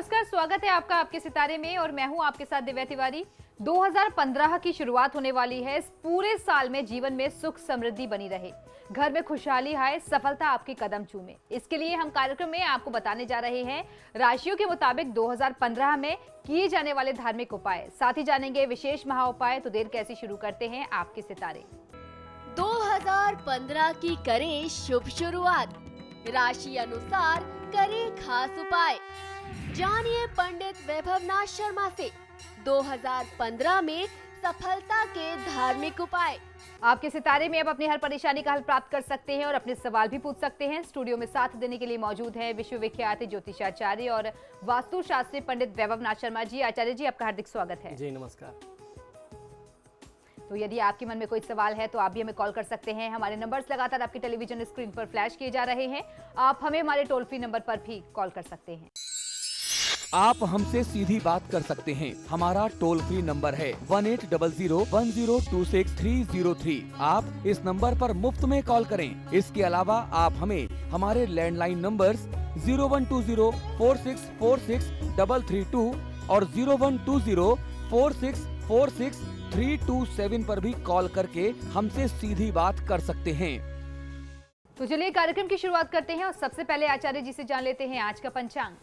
नमस्कार, स्वागत है आपका आपके सितारे में और मैं हूं आपके साथ दिव्या तिवारी। 2015 की शुरुआत होने वाली है। इस पूरे साल में जीवन में सुख समृद्धि बनी रहे, घर में खुशहाली आए, सफलता आपके कदम चूमे। इसके लिए हम कार्यक्रम में आपको बताने जा रहे हैं राशियों के मुताबिक 2015 में किए जाने वाले धार्मिक उपाय। साथ ही जानेंगे विशेष महा उपाय। तो देर कैसी, शुरू करते हैं आपके सितारे। 2015 की करें शुभ शुरुआत, राशि अनुसार करें खास उपाय। जानिए पंडित वैभवनाथ शर्मा से 2015 में सफलता के धार्मिक उपाय। आपके सितारे में अब अपनी हर परेशानी का हल प्राप्त कर सकते हैं और अपने सवाल भी पूछ सकते हैं। स्टूडियो में साथ देने के लिए मौजूद हैं विश्वविख्यात ज्योतिषाचार्य और वास्तु शास्त्री पंडित वैभवनाथ शर्मा जी। आचार्य जी, आपका हार्दिक स्वागत है। जी नमस्कार। तो यदि आपके मन में कोई सवाल है तो आप भी हमें कॉल कर सकते हैं। हमारे नंबर्स लगातार आपकी टेलीविजन स्क्रीन पर फ्लैश किए जा रहे हैं। आप हमें हमारे टोल फ्री नंबर पर भी कॉल कर सकते हैं। आप हमसे सीधी बात कर सकते हैं। हमारा टोल फ्री नंबर है 180010263003। आप इस नंबर पर मुफ्त में कॉल करें। इसके अलावा आप हमें हमारे लैंडलाइन नंबर्स 012046463332 और 012046463327 पर भी कॉल करके हमसे सीधी बात कर सकते हैं। तो चलिए कार्यक्रम की शुरुआत करते हैं और सबसे पहले आचार्य जी से जान लेते हैं आज का पंचांग।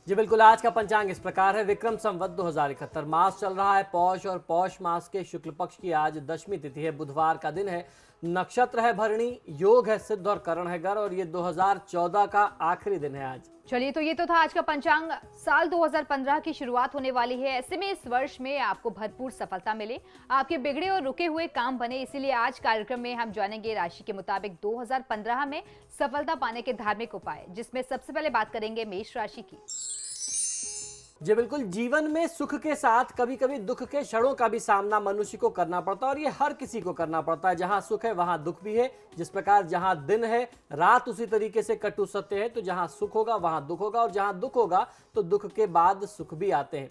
जी बिल्कुल, आज का पंचांग इस प्रकार है। विक्रम संवत 2071 मास चल रहा है पौष और पौष मास के शुक्ल पक्ष की आज दशमी तिथि है। बुधवार का दिन है, नक्षत्र है भरणी, योग है सिद्ध और करण है गर और ये 2014 का आखिरी दिन है आज। चलिए, तो ये तो था आज का पंचांग। साल 2015 की शुरुआत होने वाली है। ऐसे में इस वर्ष में आपको भरपूर सफलता मिले, आपके बिगड़े और रुके हुए काम बने। इसीलिए आज कार्यक्रम में हम जानेंगे राशि के मुताबिक 2015 में सफलता पाने के धार्मिक उपाय, जिसमें सबसे पहले बात करेंगे मेष राशि की। जी बिल्कुल, जीवन में सुख के साथ कभी कभी दुख के क्षणों का भी सामना मनुष्य को करना पड़ता है और ये हर किसी को करना पड़ता है। जहां सुख है वहां दुख भी है। जिस प्रकार जहां दिन है रात उसी तरीके से कटु सत्य है। तो जहां सुख होगा वहां दुख होगा और जहां दुख होगा तो दुख के बाद सुख भी आते हैं।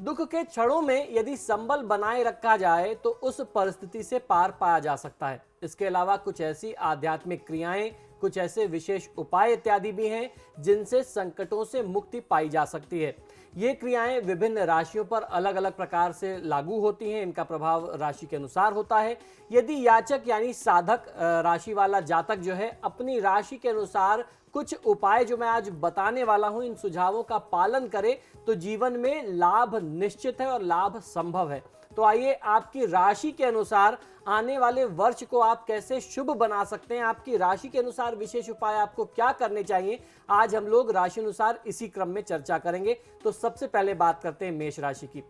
दुख के क्षणों में यदि संबल बनाए रखा जाए तो उस परिस्थिति से पार पाया जा सकता है। इसके अलावा कुछ ऐसी आध्यात्मिक क्रियाएं, कुछ ऐसे विशेष उपाय इत्यादि भी हैं जिनसे संकटों से मुक्ति पाई जा सकती है। ये क्रियाएं विभिन्न राशियों पर अलग अलग प्रकार से लागू होती हैं। इनका प्रभाव राशि के अनुसार होता है। यदि याचक यानी साधक राशि वाला जातक जो है अपनी राशि के अनुसार कुछ उपाय जो मैं आज बताने वाला हूं, इन सुझावों का पालन करे तो जीवन में लाभ निश्चित है और लाभ संभव है। तो आइए, आपकी राशि के अनुसार आने वाले वर्ष को आप कैसे शुभ बना सकते हैं, आपकी राशि के अनुसार विशेष उपाय आपको क्या करने चाहिए, आज हम लोग राशि अनुसार इसी क्रम में चर्चा करेंगे। तो सबसे पहले बात करते हैं मेष राशि की।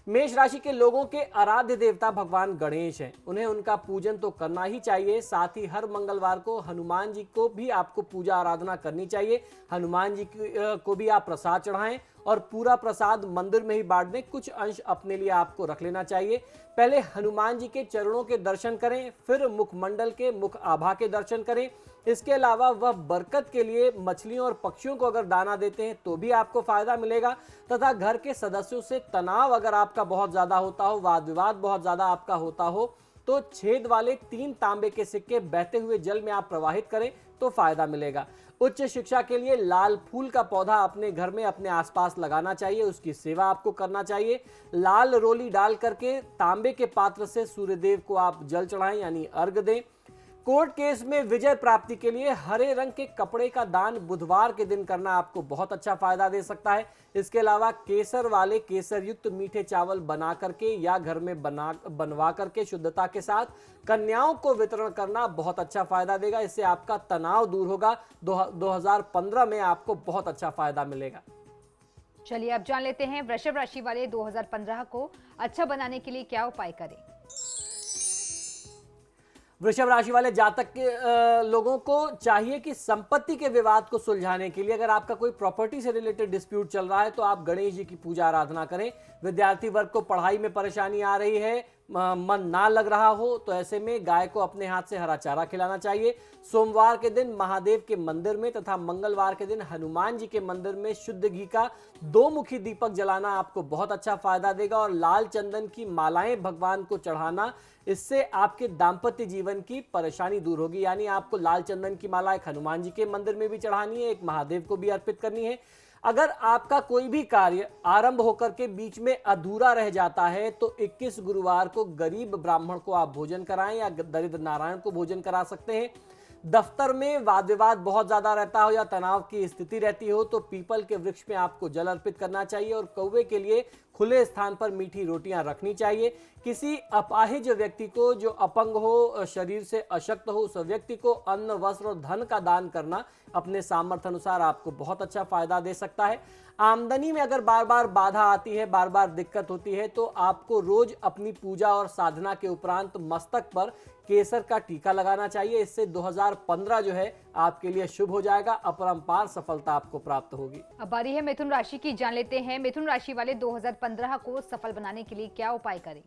मेष राशि के लोगों के आराध्य देवता भगवान गणेश हैं। उन्हें उनका पूजन तो करना ही चाहिए। साथ ही हर मंगलवार को हनुमान जी को भी आपको पूजा आराधना करनी चाहिए। हनुमान जी को भी आप प्रसाद चढ़ाएं और पूरा प्रसाद मंदिर में ही बांट दें। कुछ अंश अपने लिए आपको रख लेना चाहिए। पहले हनुमान जी के चरणों के दर्शन करें, फिर मुखमंडल के मुख आभा के दर्शन करें। इसके अलावा वह बरकत के लिए मछलियों और पक्षियों को अगर दाना देते हैं तो भी आपको फायदा मिलेगा। तथा घर के सदस्यों से तनाव अगर आपका बहुत ज्यादा होता हो, वाद विवाद बहुत ज्यादा आपका होता हो, तो छेद वाले 3 तांबे के सिक्के बहते हुए जल में आप प्रवाहित करें तो फायदा मिलेगा। उच्च शिक्षा के लिए लाल फूल का पौधा अपने घर में अपने आसपास लगाना चाहिए, उसकी सेवा आपको करना चाहिए। लाल रोली डाल करके तांबे के पात्र से सूर्यदेव को आप जल चढ़ाएं यानी अर्घ दें। कोर्ट केस में विजय प्राप्ति के लिए हरे रंग के कपड़े का दान बुधवार के दिन करना आपको बहुत अच्छा फायदा दे सकता है। इसके अलावा केसर वाले केसर युक्त मीठे चावल बना करके या घर में बनवा करके शुद्धता के साथ कन्याओं को वितरण करना बहुत अच्छा फायदा देगा। इससे आपका तनाव दूर होगा। 2015 में आपको बहुत अच्छा फायदा मिलेगा। चलिए, अब जान लेते हैं वृषभ राशि वाले 2015 को अच्छा बनाने के लिए क्या उपाय करें। वृषभ राशि वाले जातक के लोगों को चाहिए कि संपत्ति के विवाद को सुलझाने के लिए अगर आपका कोई प्रॉपर्टी से रिलेटेड डिस्प्यूट चल रहा है तो आप गणेश जी की पूजा आराधना करें। विद्यार्थी वर्ग को पढ़ाई में परेशानी आ रही है, मन ना लग रहा हो तो ऐसे में गाय को अपने हाथ से हरा चारा खिलाना चाहिए। सोमवार के दिन महादेव के मंदिर में तथा मंगलवार के दिन हनुमान जी के मंदिर में शुद्ध घी का 2 मुखी दीपक जलाना आपको बहुत अच्छा फायदा देगा। और लाल चंदन की मालाएं भगवान को चढ़ाना, इससे आपके दाम्पत्य जीवन की परेशानी दूर होगी। यानी आपको लाल चंदन की माला एक हनुमान जी के मंदिर में भी चढ़ानी है, एक महादेव को भी अर्पित करनी है। अगर आपका कोई भी कार्य आरंभ होकर के बीच में अधूरा रह जाता है तो 21 गुरुवार को गरीब ब्राह्मण को आप भोजन कराएं या दरिद्र नारायण को भोजन करा सकते हैं। दफ्तर में वाद विवाद बहुत ज्यादा रहता हो या तनाव की स्थिति रहती हो तो पीपल के वृक्ष में आपको जल अर्पित करना चाहिए और कौवे के लिए खुले स्थान पर मीठी रोटियां रखनी चाहिए। किसी अपाहिज व्यक्ति को जो अपंग हो, शरीर से अशक्त हो, उस व्यक्ति को अन्न, वस्त्र और धन का दान करना अपने सामर्थ्य अनुसार आपको बहुत अच्छा फायदा दे सकता है। आमदनी में अगर बार बार बाधा आती है, बार बार दिक्कत होती है तो आपको रोज अपनी पूजा और साधना के उपरांत मस्तक पर केसर का टीका लगाना चाहिए। इससे 2015 जो है आपके लिए शुभ हो जाएगा, अपरंपार सफलता आपको प्राप्त होगी। अब बारी है मिथुन राशि की, जान लेते हैं मिथुन राशि वाले 2015 को सफल बनाने के लिए क्या उपाय करें।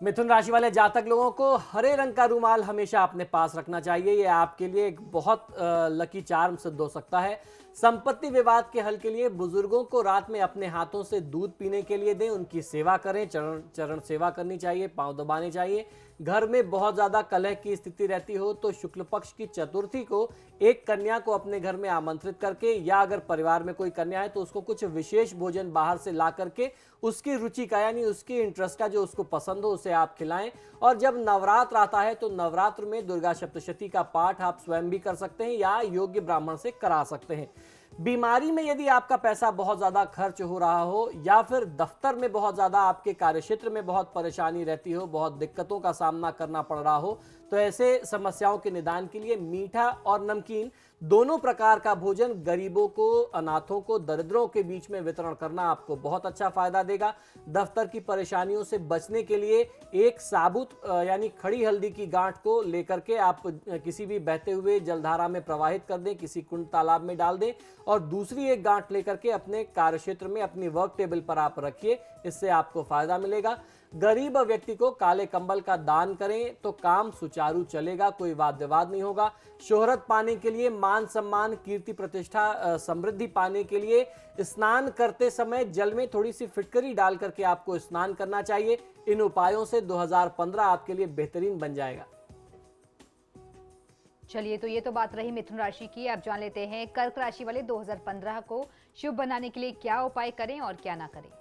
मिथुन राशि वाले जातक लोगों को हरे रंग का रूमाल हमेशा अपने पास रखना चाहिए। ये आपके लिए एक बहुत लकी चार्म सिद्ध हो सकता है। संपत्ति विवाद के हल के लिए बुजुर्गों को रात में अपने हाथों से दूध पीने के लिए दें, उनकी सेवा करें, चरण सेवा करनी चाहिए, पांव दबाने चाहिए। घर में बहुत ज्यादा कलह की स्थिति रहती हो तो शुक्ल पक्ष की चतुर्थी को एक कन्या को अपने घर में आमंत्रित करके, या अगर परिवार में कोई कन्या है तो उसको कुछ विशेष भोजन बाहर से ला करके उसकी रुचि का यानी उसकी इंटरेस्ट का जो उसको पसंद हो उसे आप खिलाएं। और जब नवरात्र आता है तो नवरात्र में दुर्गा सप्तशती का पाठ आप स्वयं भी कर सकते हैं या योग्य ब्राह्मण से करा सकते हैं। बीमारी में यदि आपका पैसा बहुत ज्यादा खर्च हो रहा हो या फिर दफ्तर में बहुत ज्यादा आपके कार्यक्षेत्र में बहुत परेशानी रहती हो, बहुत दिक्कतों का सामना करना पड़ रहा हो तो ऐसे समस्याओं के निदान के लिए मीठा और नमकीन दोनों प्रकार का भोजन गरीबों को, अनाथों को, दरिद्रों के बीच में वितरण करना आपको बहुत अच्छा फायदा देगा। दफ्तर की परेशानियों से बचने के लिए एक साबुत यानी खड़ी हल्दी की गांठ को लेकर के आप किसी भी बहते हुए जलधारा में प्रवाहित कर दें, किसी कुंड तालाब में डाल दें और दूसरी एक गांठ लेकर के अपने कार्यक्षेत्र में अपनी वर्क टेबल पर आप रखिए, इससे आपको फायदा मिलेगा। गरीब व्यक्ति को काले कंबल का दान करें तो काम सुचारू चलेगा, कोई वाद विवाद नहीं होगा। शोहरत पाने के लिए, मान सम्मान, कीर्ति प्रतिष्ठा, समृद्धि पाने के लिए स्नान करते समय जल में थोड़ी सी फिटकरी डाल करके आपको स्नान करना चाहिए। इन उपायों से 2015 आपके लिए बेहतरीन बन जाएगा। चलिए, तो ये तो बात रही मिथुन राशि की। अब जान लेते हैं कर्क राशि वाले 2015 को शुभ बनाने के लिए क्या उपाय करें और क्या ना करें।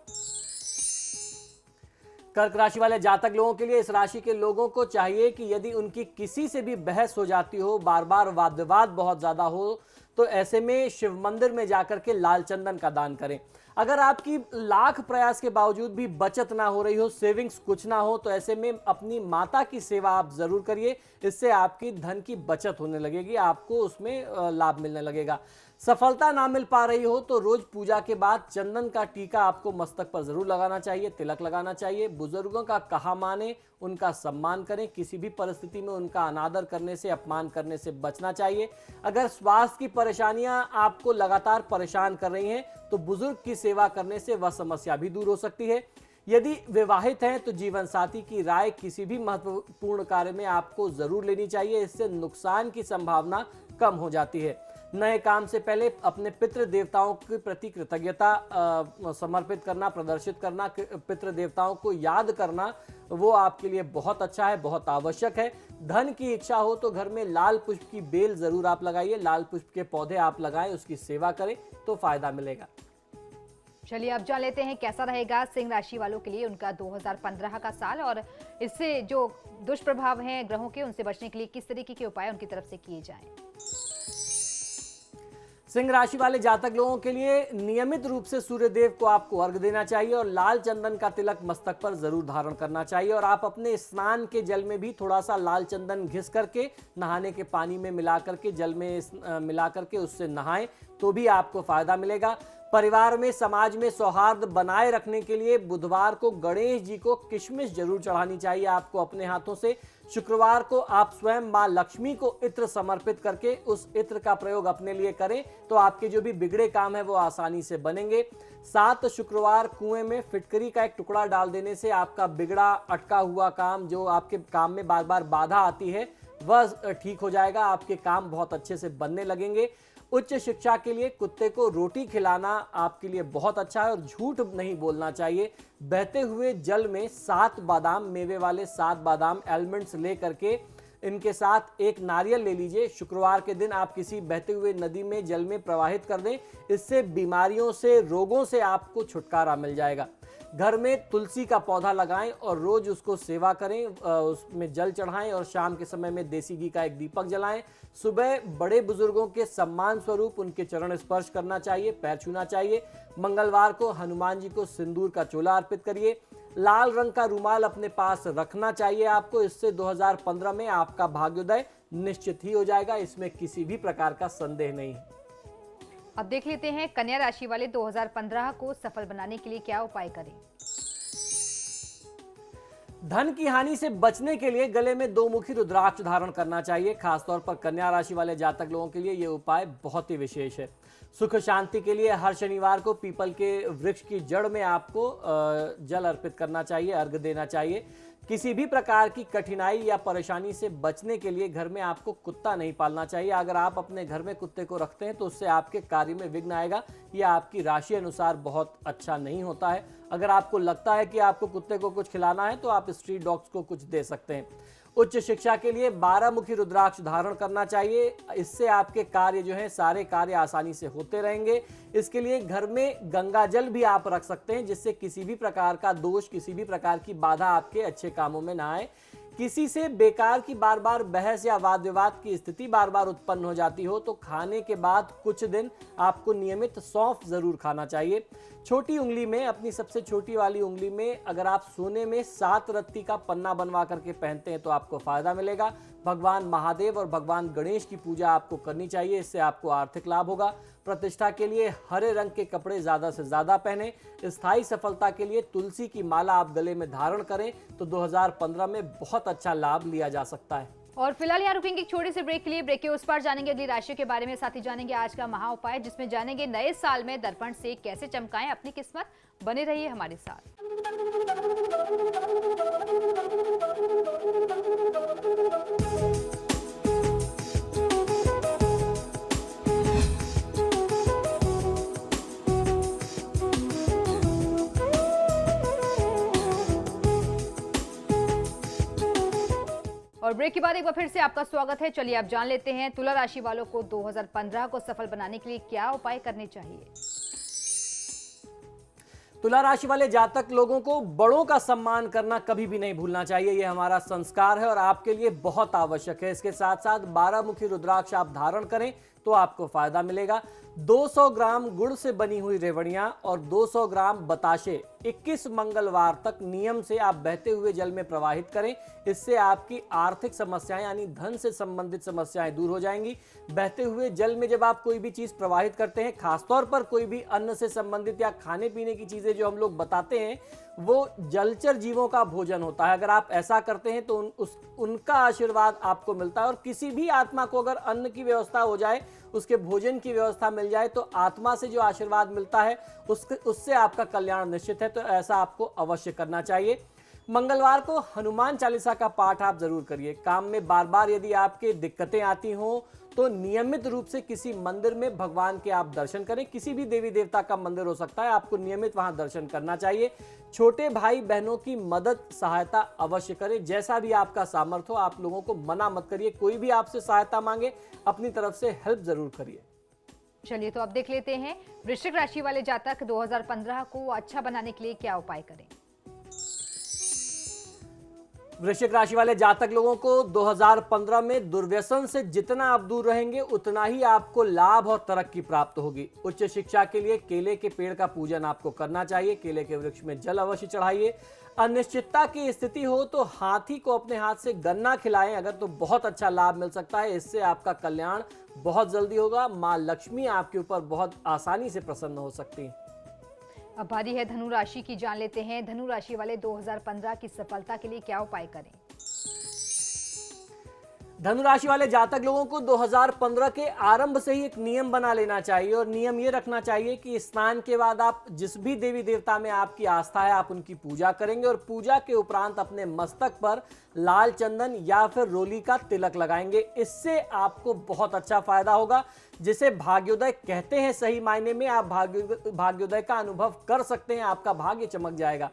कर्क राशि वाले जातक लोगों के लिए इस राशि के लोगों को चाहिए कि यदि उनकी किसी से भी बहस हो जाती हो, बार बार वाद विवाद बहुत ज्यादा हो तो ऐसे में शिव मंदिर में जाकर के लाल चंदन का दान करें। अगर आपकी लाख प्रयास के बावजूद भी बचत ना हो रही हो, सेविंग्स कुछ ना हो तो ऐसे में अपनी माता की सेवा आप जरूर करिए, इससे आपकी धन की बचत होने लगेगी, आपको उसमें लाभ मिलने लगेगा। सफलता ना मिल पा रही हो तो रोज पूजा के बाद चंदन का टीका आपको मस्तक पर जरूर लगाना चाहिए, तिलक लगाना चाहिए। बुजुर्गों का कहा माने, उनका सम्मान करें, किसी भी परिस्थिति में उनका अनादर करने से, अपमान करने से बचना चाहिए। अगर स्वास्थ्य की परेशानियां आपको लगातार परेशान कर रही हैं तो बुजुर्ग की सेवा करने से वह समस्या भी दूर हो सकती है। यदि विवाहित हैं तो जीवन साथी की राय किसी भी महत्वपूर्ण कार्य में आपको जरूर लेनी चाहिए, इससे नुकसान की संभावना कम हो जाती है। नए काम से पहले अपने पितृ देवताओं के प्रति कृतज्ञता समर्पित करना, प्रदर्शित करना, पितृ देवताओं को याद करना वो आपके लिए बहुत अच्छा है, बहुत आवश्यक है। धन की इच्छा हो तो घर में लाल पुष्प की बेल जरूर आप लगाइए, लाल पुष्प के पौधे आप लगाएं, उसकी सेवा करें तो फायदा मिलेगा। चलिए, अब जान लेते हैं कैसा रहेगा सिंह राशि वालों के लिए उनका 2015 का साल और इससे जो दुष्प्रभाव हैं ग्रहों के, उनसे बचने के लिए किस तरीके के उपाय उनकी तरफ से किए जाएं। सिंह राशि वाले जातक लोगों के लिए नियमित रूप से सूर्यदेव को आपको अर्घ देना चाहिए और लाल चंदन का तिलक मस्तक पर जरूर धारण करना चाहिए। और आप अपने स्नान के जल में भी थोड़ा सा लाल चंदन घिस करके नहाने के पानी में मिला करके, जल में मिला करके उससे नहाएं तो भी आपको फायदा मिलेगा। परिवार में, समाज में सौहार्द बनाए रखने के लिए बुधवार को गणेश जी को किशमिश जरूर चढ़ानी चाहिए आपको अपने हाथों से। शुक्रवार को आप स्वयं मां लक्ष्मी को इत्र समर्पित करके उस इत्र का प्रयोग अपने लिए करें तो आपके जो भी बिगड़े काम है वो आसानी से बनेंगे। 7 शुक्रवार कुएं में फिटकरी का एक टुकड़ा डाल देने से आपका बिगड़ा अटका हुआ काम, जो आपके काम में बार बार बाधा आती है, वह ठीक हो जाएगा। आपके काम बहुत अच्छे से बनने लगेंगे। उच्च शिक्षा के लिए कुत्ते को रोटी खिलाना आपके लिए बहुत अच्छा है और झूठ नहीं बोलना चाहिए। बहते हुए जल में 7 बादाम, मेवे वाले 7 बादाम एलमंड्स ले करके इनके साथ एक नारियल ले लीजिए। शुक्रवार के दिन आप किसी बहते हुए नदी में जल में प्रवाहित कर दें। इससे बीमारियों से, रोगों से आपको छुटकारा मिल जाएगा। घर में तुलसी का पौधा लगाएं और रोज उसको सेवा करें, उसमें जल चढ़ाएं और शाम के समय में देसी घी का एक दीपक जलाएं। सुबह बड़े बुजुर्गों के सम्मान स्वरूप उनके चरण स्पर्श करना चाहिए, पैर छूना चाहिए। मंगलवार को हनुमान जी को सिंदूर का चोला अर्पित करिए। लाल रंग का रुमाल अपने पास रखना चाहिए आपको। इससे 2015 में आपका भाग्योदय निश्चित ही हो जाएगा, इसमें किसी भी प्रकार का संदेह नहीं है। अब देख लेते हैं कन्या राशि वाले 2015 को सफल बनाने के लिए क्या उपाय करें। धन की हानि से बचने के लिए गले में 2 मुखी रुद्राक्ष धारण करना चाहिए। खासतौर पर कन्या राशि वाले जातक लोगों के लिए यह उपाय बहुत ही विशेष है। सुख शांति के लिए हर शनिवार को पीपल के वृक्ष की जड़ में आपको जल अर्पित करना चाहिए, अर्घ्य देना चाहिए। किसी भी प्रकार की कठिनाई या परेशानी से बचने के लिए घर में आपको कुत्ता नहीं पालना चाहिए। अगर आप अपने घर में कुत्ते को रखते हैं तो उससे आपके कार्य में विघ्न आएगा। यह आपकी राशि अनुसार बहुत अच्छा नहीं होता है। अगर आपको लगता है कि आपको कुत्ते को कुछ खिलाना है तो आप स्ट्रीट डॉग्स को कुछ दे सकते हैं। उच्च शिक्षा के लिए 12 मुखी रुद्राक्ष धारण करना चाहिए। इससे आपके कार्य जो है, सारे कार्य आसानी से होते रहेंगे। इसके लिए घर में गंगा जल भी आप रख सकते हैं, जिससे किसी भी प्रकार का दोष, किसी भी प्रकार की बाधा आपके अच्छे कामों में ना आए। किसी से बेकार की बार बार बहस या वाद विवाद की स्थिति बार बार उत्पन्न हो जाती हो तो खाने के बाद कुछ दिन आपको नियमित सौंफ जरूर खाना चाहिए। छोटी उंगली में, अपनी सबसे छोटी वाली उंगली में अगर आप सोने में 7 रत्ती का पन्ना बनवा करके पहनते हैं तो आपको फायदा मिलेगा। भगवान महादेव और भगवान गणेश की पूजा आपको करनी चाहिए, इससे आपको आर्थिक लाभ होगा। प्रतिष्ठा के लिए हरे रंग के कपड़े ज्यादा से ज्यादा पहने। स्थायी सफलता के लिए तुलसी की माला आप गले में धारण करें तो 2015 में बहुत अच्छा लाभ लिया जा सकता है। और फिलहाल यहाँ रुकेंगे एक छोटे से ब्रेक के लिए। ब्रेक के उस पार जानेंगे अगली राशियों के बारे में, साथ ही जानेंगे आज का महा उपाय, जिसमें जानेंगे नए साल में दर्पण से कैसे चमकाएं अपनी किस्मत। बने रहिए हमारे साथ। और ब्रेक के बाद एक बार फिर से आपका स्वागत है। चलिए आप जान लेते हैं तुला राशि वालों को 2015 को सफल बनाने के लिए क्या उपाय करने चाहिए। तुला राशि वाले जातक लोगों को बड़ों का सम्मान करना कभी भी नहीं भूलना चाहिए। यह हमारा संस्कार है और आपके लिए बहुत आवश्यक है। इसके साथ साथ 12 मुखी रुद्राक्ष आप धारण करें तो आपको फायदा मिलेगा। 200 ग्राम गुड़ से बनी हुई रेवड़ियां और 200 ग्राम बताशे 21 मंगलवार तक नियम से आप बहते हुए जल में प्रवाहित करें। इससे आपकी आर्थिक समस्याएं यानी धन से संबंधित समस्याएं दूर हो जाएंगी। बहते हुए जल में जब आप कोई भी चीज प्रवाहित करते हैं, खासतौर पर कोई भी अन्न से संबंधित या खाने पीने की चीजें जो हम लोग बताते हैं, वो जलचर जीवों का भोजन होता है। अगर आप ऐसा करते हैं तो उनका आशीर्वाद आपको मिलता है। और किसी भी आत्मा को अगर अन्न की व्यवस्था हो जाए, उसके भोजन की व्यवस्था मिल जाए, तो आत्मा से जो आशीर्वाद मिलता है उससे आपका कल्याण निश्चित है। तो ऐसा आपको अवश्य करना चाहिए। मंगलवार को हनुमान चालीसा का पाठ आप जरूर करिए। काम में बार बार यदि आपके दिक्कतें आती हों तो नियमित रूप से किसी मंदिर में भगवान के आप दर्शन करें। किसी भी देवी देवता का मंदिर हो सकता है, आपको नियमित वहां दर्शन करना चाहिए। छोटे भाई बहनों की मदद, सहायता अवश्य करें। जैसा भी आपका सामर्थ्य हो, आप लोगों को मना मत करिए। कोई भी आपसे सहायता मांगे, अपनी तरफ से हेल्प जरूर करिए। चलिए तो अब देख लेते हैं वृश्चिक राशि वाले जातक 2015 को अच्छा बनाने के लिए क्या उपाय करें। वृश्चिक राशि वाले जातक लोगों को 2015 में दुर्व्यसन से जितना आप दूर रहेंगे उतना ही आपको लाभ और तरक्की प्राप्त होगी। उच्च शिक्षा के लिए केले के पेड़ का पूजन आपको करना चाहिए। केले के वृक्ष में जल अवश्य चढ़ाइए। अनिश्चितता की स्थिति हो तो हाथी को अपने हाथ से गन्ना खिलाएं अगर, तो बहुत अच्छा लाभ मिल सकता है। इससे आपका कल्याण बहुत जल्दी होगा। माँ लक्ष्मी आपके ऊपर बहुत आसानी से प्रसन्न हो सकती है। अब बारी है धनु राशि की, जान लेते हैं धनु राशि वाले 2015 की सफलता के लिए क्या उपाय करें। धनु राशि वाले जातक लोगों को 2015 के आरंभ से ही एक नियम बना लेना चाहिए और नियम ये रखना चाहिए कि स्नान के बाद आप जिस भी देवी देवता में आपकी आस्था है आप उनकी पूजा करेंगे और पूजा के उपरांत अपने मस्तक पर लाल चंदन या फिर रोली का तिलक लगाएंगे। इससे आपको बहुत अच्छा फायदा होगा, जिसे भाग्योदय कहते हैं। सही मायने में आप भाग्योदय का अनुभव कर सकते हैं, आपका भाग्य चमक जाएगा।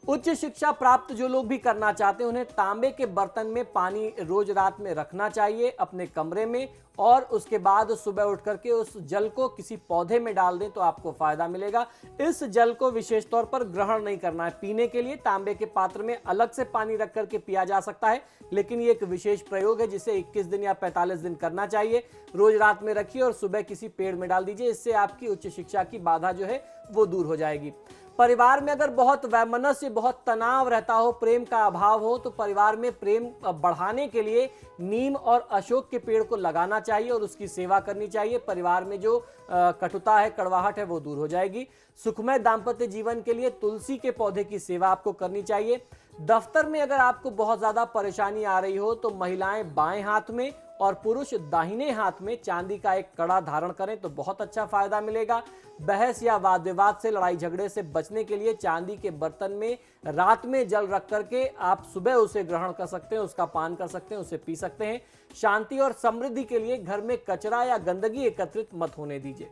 उच्च शिक्षा प्राप्त जो लोग भी करना चाहते हैं उन्हें तांबे के बर्तन में पानी रोज रात में रखना चाहिए अपने कमरे में, और उसके बाद सुबह उठ करके उस जल को किसी पौधे में डाल दें तो आपको फायदा मिलेगा। इस जल को विशेष तौर पर ग्रहण नहीं करना है। पीने के लिए तांबे के पात्र में अलग से पानी रख करके पिया जा सकता है, लेकिन ये एक विशेष प्रयोग है जिसे 21 दिन या 45 दिन करना चाहिए। रोज रात में रखिए और सुबह किसी पेड़ में डाल दीजिए। इससे आपकी उच्च शिक्षा की बाधा जो है वो दूर हो जाएगी। परिवार में अगर बहुत वैमनस्य, बहुत तनाव रहता हो, प्रेम का अभाव हो, तो परिवार में प्रेम बढ़ाने के लिए नीम और अशोक के पेड़ को लगाना चाहिए और उसकी सेवा करनी चाहिए। परिवार में जो कटुता है, कड़वाहट है, वो दूर हो जाएगी। सुखमय दाम्पत्य जीवन के लिए तुलसी के पौधे की सेवा आपको करनी चाहिए। दफ्तर में अगर आपको बहुत ज्यादा परेशानी आ रही हो तो महिलाएं बाएं हाथ में और पुरुष दाहिने हाथ में चांदी का एक कड़ा धारण करें तो बहुत अच्छा फायदा मिलेगा। बहस या वाद विवाद से, लड़ाई झगड़े से बचने के लिए चांदी के बर्तन में रात में जल रख करके आप सुबह उसे ग्रहण कर सकते हैं, उसका पान कर सकते हैं, उसे पी सकते हैं। शांति और समृद्धि के लिए घर में कचरा या गंदगी एकत्रित मत होने दीजिए।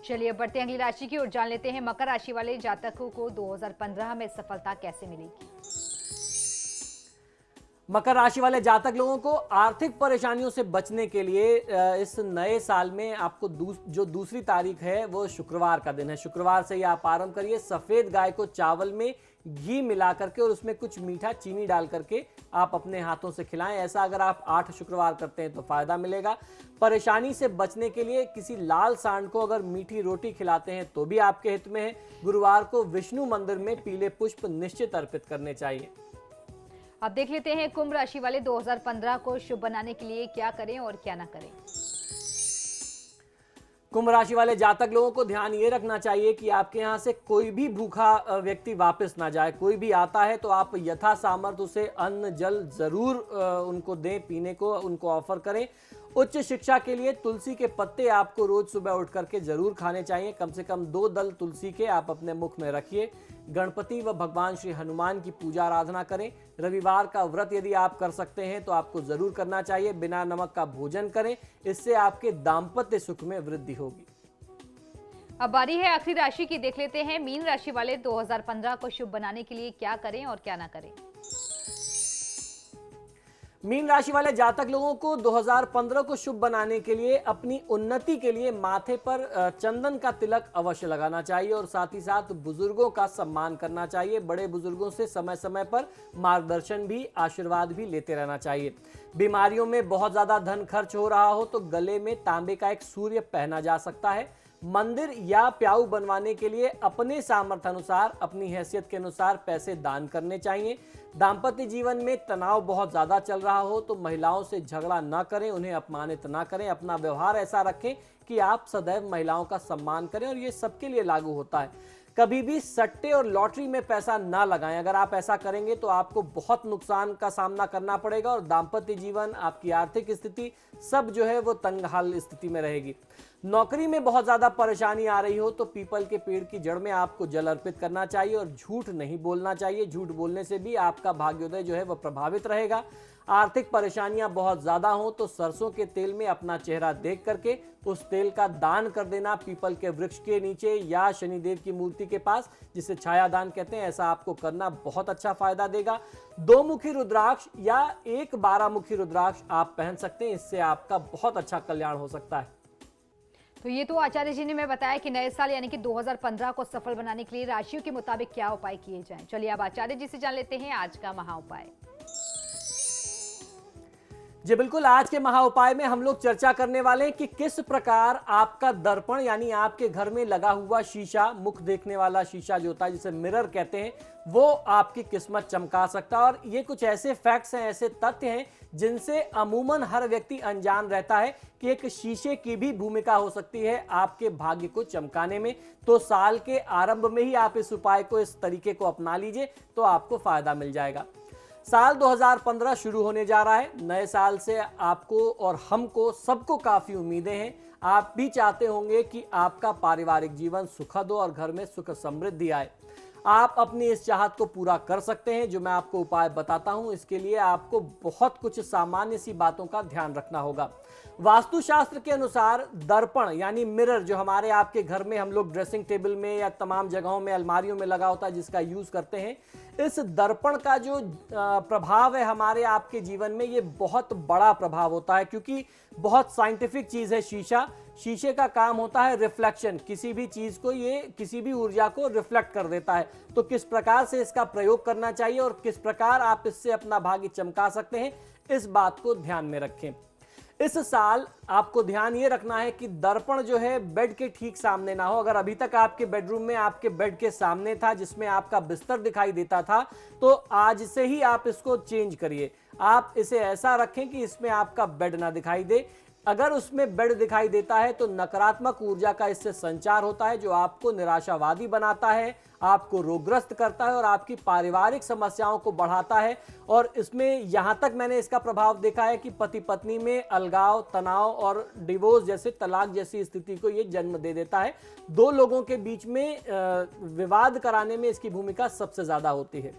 चलिए अब बढ़ते हैं अगली राशि की ओर, जान लेते हैं मकर राशि वाले जातकों को 2015 में सफलता कैसे मिलेगी। मकर राशि वाले जातक लोगों को आर्थिक परेशानियों से बचने के लिए इस नए साल में आपको जो दूसरी तारीख है वो शुक्रवार का दिन है। शुक्रवार से ही आप आरंभ करिए। सफेद गाय को चावल में घी मिला करके और उसमें कुछ मीठा चीनी डाल करके आप अपने हाथों से खिलाएं। ऐसा अगर आप 8 शुक्रवार करते हैं तो फायदा मिलेगा। परेशानी से बचने के लिए किसी लाल सांड को अगर मीठी रोटी खिलाते हैं तो भी आपके हित में है। गुरुवार को विष्णु मंदिर में पीले पुष्प निश्चित अर्पित करने चाहिए। अब देख लेते हैं कुंभ राशि वाले 2015 को शुभ बनाने के लिए क्या करें और क्या ना करें। कुंभ राशि वाले जातक लोगों को ध्यान ये रखना चाहिए कि आपके यहाँ से कोई भी भूखा व्यक्ति वापस ना जाए। कोई भी आता है तो आप यथा सामर्थ्य उसे अन्न जल जरूर उनको दें, पीने को उनको ऑफर करें। उच्च शिक्षा के लिए तुलसी के पत्ते आपको रोज सुबह उठ करके जरूर खाने चाहिए। कम से कम 2 दल तुलसी के आप अपने मुख में रखिए। गणपति व भगवान श्री हनुमान की पूजा आराधना करें। रविवार का व्रत यदि आप कर सकते हैं तो आपको जरूर करना चाहिए। बिना नमक का भोजन करें, इससे आपके दाम्पत्य सुख में वृद्धि होगी। अब बारी है आखिरी राशि की, देख लेते हैं मीन राशि वाले 2015 को शुभ बनाने के लिए क्या करें और क्या ना करें। मीन राशि वाले जातक लोगों को 2015 को शुभ बनाने के लिए अपनी उन्नति के लिए माथे पर चंदन का तिलक अवश्य लगाना चाहिए और साथ ही साथ बुजुर्गों का सम्मान करना चाहिए। बड़े बुजुर्गों से समय समय पर मार्गदर्शन भी, आशीर्वाद भी लेते रहना चाहिए। बीमारियों में बहुत ज्यादा धन खर्च हो रहा हो तो गले में तांबे का एक सूर्य पहना जा सकता है। मंदिर या प्याऊ बनवाने के लिए अपने सामर्थ्य अनुसार, अपनी हैसियत के अनुसार पैसे दान करने चाहिए। दाम्पत्य जीवन में तनाव बहुत ज्यादा चल रहा हो तो महिलाओं से झगड़ा न करें, उन्हें अपमानित न करें। अपना व्यवहार ऐसा रखें कि आप सदैव महिलाओं का सम्मान करें और ये सबके लिए लागू होता है। कभी भी सट्टे और लॉटरी में पैसा ना लगाएं। अगर आप ऐसा करेंगे तो आपको बहुत नुकसान का सामना करना पड़ेगा और दाम्पत्य जीवन, आपकी आर्थिक स्थिति सब जो है वो तंगहाल स्थिति में रहेगी। नौकरी में बहुत ज्यादा परेशानी आ रही हो तो पीपल के पेड़ की जड़ में आपको जल अर्पित करना चाहिए और झूठ नहीं बोलना चाहिए। झूठ बोलने से भी आपका भाग्योदय जो है वह प्रभावित रहेगा। आर्थिक परेशानियां बहुत ज्यादा हो तो सरसों के तेल में अपना चेहरा देख करके उस तेल का दान कर देना पीपल के वृक्ष के नीचे या शनिदेव की मूर्ति के पास, जिसे छाया दान कहते हैं। ऐसा आपको करना बहुत अच्छा फायदा देगा। 2 मुखी रुद्राक्ष या एक 12 मुखी रुद्राक्ष आप पहन सकते हैं, इससे आपका बहुत अच्छा कल्याण हो सकता है। तो ये तो आचार्य जी ने मैं बताया कि नए साल यानी कि 2015 को सफल बनाने के लिए राशियों के मुताबिक क्या उपाय किए जाएं। चलिए अब आचार्य जी से जान लेते हैं आज का महा उपाय। जी बिल्कुल, आज के महा उपाय में हम लोग चर्चा करने वाले हैं कि किस प्रकार आपका दर्पण यानी आपके घर में लगा हुआ शीशा, मुख देखने वाला शीशा जो होता है जिसे मिरर कहते हैं, वो आपकी किस्मत चमका सकता है। और ये कुछ ऐसे फैक्ट्स हैं, ऐसे तथ्य हैं जिनसे अमूमन हर व्यक्ति अनजान रहता है कि एक शीशे की भी भूमिका हो सकती है आपके भाग्य को चमकाने में। तो साल के आरंभ में ही आप इस उपाय को, इस तरीके को अपना लीजिए तो आपको फायदा मिल जाएगा। साल 2015 शुरू होने जा रहा है। नए साल से आपको और हमको सबको काफी उम्मीदें हैं। आप भी चाहते होंगे कि आपका पारिवारिक जीवन सुखद हो और घर में सुख समृद्धि आए। आप अपनी इस चाहत को पूरा कर सकते हैं, जो मैं आपको उपाय बताता हूं। इसके लिए आपको बहुत कुछ सामान्य सी बातों का ध्यान रखना होगा। वास्तुशास्त्र के अनुसार दर्पण यानी मिरर, जो हमारे आपके घर में हम लोग ड्रेसिंग टेबल में या तमाम जगहों में अलमारियों में लगा होता है, जिसका यूज करते हैं, इस दर्पण का जो प्रभाव है हमारे आपके जीवन में, ये बहुत बड़ा प्रभाव होता है, क्योंकि बहुत साइंटिफिक चीज है शीशा। शीशे का काम होता है रिफ्लेक्शन, किसी भी चीज को, ये किसी भी ऊर्जा को रिफ्लेक्ट कर देता है। तो किस प्रकार से इसका प्रयोग करना चाहिए और किस प्रकार आप इससे अपना भाग्य चमका सकते हैं, इस बात को ध्यान में रखें। इस साल आपको ध्यान ये रखना है कि दर्पण जो है बेड के ठीक सामने ना हो। अगर अभी तक आपके बेडरूम में आपके बेड के सामने था, जिसमें आपका बिस्तर दिखाई देता था, तो आज से ही आप इसको चेंज करिए। आप इसे ऐसा रखें कि इसमें आपका बेड ना दिखाई दे। अगर उसमें बेड दिखाई देता है तो नकारात्मक ऊर्जा का इससे संचार होता है, जो आपको निराशावादी बनाता है, आपको रोगग्रस्त करता है और आपकी पारिवारिक समस्याओं को बढ़ाता है। और इसमें यहां तक मैंने इसका प्रभाव देखा है कि पति पत्नी में अलगाव, तनाव और डिवोर्स जैसे, तलाक जैसी स्थिति को ये जन्म दे देता है। दो लोगों के बीच में विवाद कराने में इसकी भूमिका सबसे ज्यादा होती है।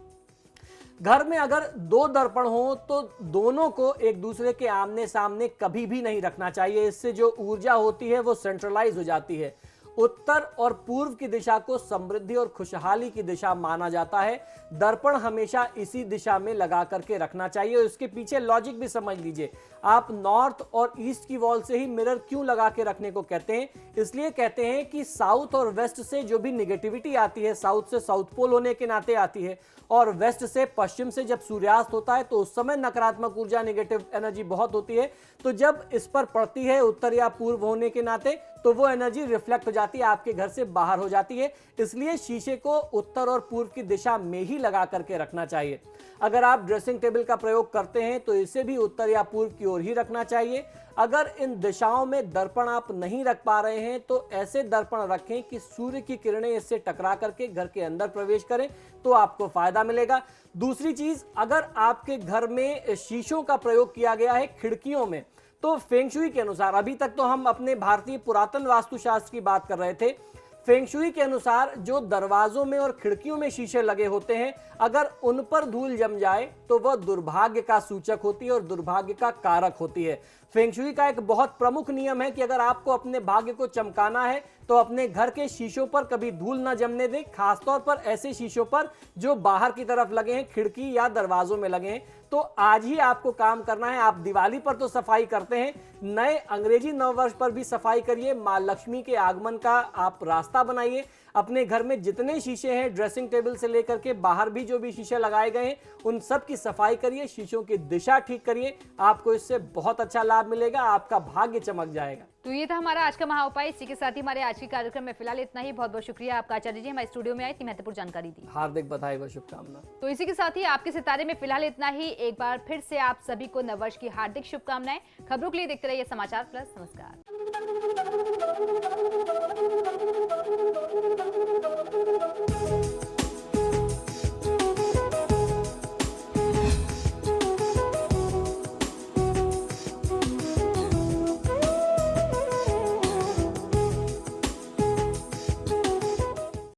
घर में अगर दो दर्पण हो तो दोनों को एक दूसरे के आमने सामने कभी भी नहीं रखना चाहिए। इससे जो ऊर्जा होती है वो सेंट्रलाइज हो जाती है। उत्तर और पूर्व की दिशा को समृद्धि और खुशहाली की दिशा माना जाता है। दर्पण हमेशा इसी दिशा में लगा करके रखना चाहिए। और इसके पीछे लॉजिक भी समझ लीजिए। आप नॉर्थ और ईस्ट की वॉल से ही मिरर क्यों लगा के रखने को कहते हैं? इसलिए कहते हैं कि साउथ और वेस्ट से जो भी निगेटिविटी आती है, साउथ से साउथ पोल होने के नाते आती है, और वेस्ट से पश्चिम से जब सूर्यास्त होता है तो उस समय नकारात्मक ऊर्जा, नेगेटिव एनर्जी बहुत होती है। तो जब इस पर पड़ती है उत्तर या पूर्व होने के नाते, तो वो एनर्जी रिफ्लेक्ट हो जाती है, आपके घर से बाहर हो जाती है। इसलिए शीशे को उत्तर और पूर्व की दिशा में ही लगा करके रखना चाहिए। अगर आप ड्रेसिंग टेबल का प्रयोग करते हैं तो इसे भी उत्तर या पूर्व की ओर ही रखना चाहिए। अगर इन दिशाओं में दर्पण आप नहीं रख पा रहे हैं तो ऐसे दर्पण रखें कि सूर्य की किरणें इससे टकरा करके घर के अंदर प्रवेश करें, तो आपको फायदा मिलेगा। दूसरी चीज, अगर आपके घर में शीशों का प्रयोग किया गया है खिड़कियों में, तो फेंग शुई के अनुसार, अभी तक तो हम अपने भारतीय पुरातन वास्तुशास्त्र की बात कर रहे थे, फेंग शुई के अनुसार जो दरवाजों में और खिड़कियों में शीशे लगे होते हैं, अगर उन पर धूल जम जाए तो वह दुर्भाग्य का सूचक होती है और दुर्भाग्य का कारक होती है। फेंग शुई का एक बहुत प्रमुख नियम है कि अगर आपको अपने भाग्य को चमकाना है तो अपने घर के शीशों पर कभी धूल न जमने दें, खासतौर पर ऐसे शीशों पर जो बाहर की तरफ लगे हैं, खिड़की या दरवाजों में लगे हैं। तो आज ही आपको काम करना है। आप दिवाली पर तो सफाई करते हैं, नए अंग्रेजी नववर्ष पर भी सफाई करिए। मां लक्ष्मी के आगमन का आप रास्ता बनाइए। अपने घर में जितने शीशे हैं, ड्रेसिंग टेबल से लेकर के बाहर भी जो भी शीशे लगाए गए हैं, उन सब की सफाई करिए, शीशों की दिशा ठीक करिए। आपको इससे बहुत अच्छा लाभ मिलेगा, आपका भाग्य चमक जाएगा। तो ये था हमारा आज का महा उपाय। इसी के साथ ही हमारे आज के कार्यक्रम में फिलहाल इतना ही। बहुत बहुत शुक्रिया आपका आचार्य जी, हमारे स्टूडियो में आए, इतनी महत्वपूर्ण जानकारी दी। हार्दिक बधाई व शुभकामना। तो इसी के साथ ही आपके सितारे में फिलहाल इतना ही। एक बार फिर से आप सभी को नववर्ष की हार्दिक शुभकामनाएं। खबरों के लिए देखते रहिए समाचार प्लस। नमस्कार।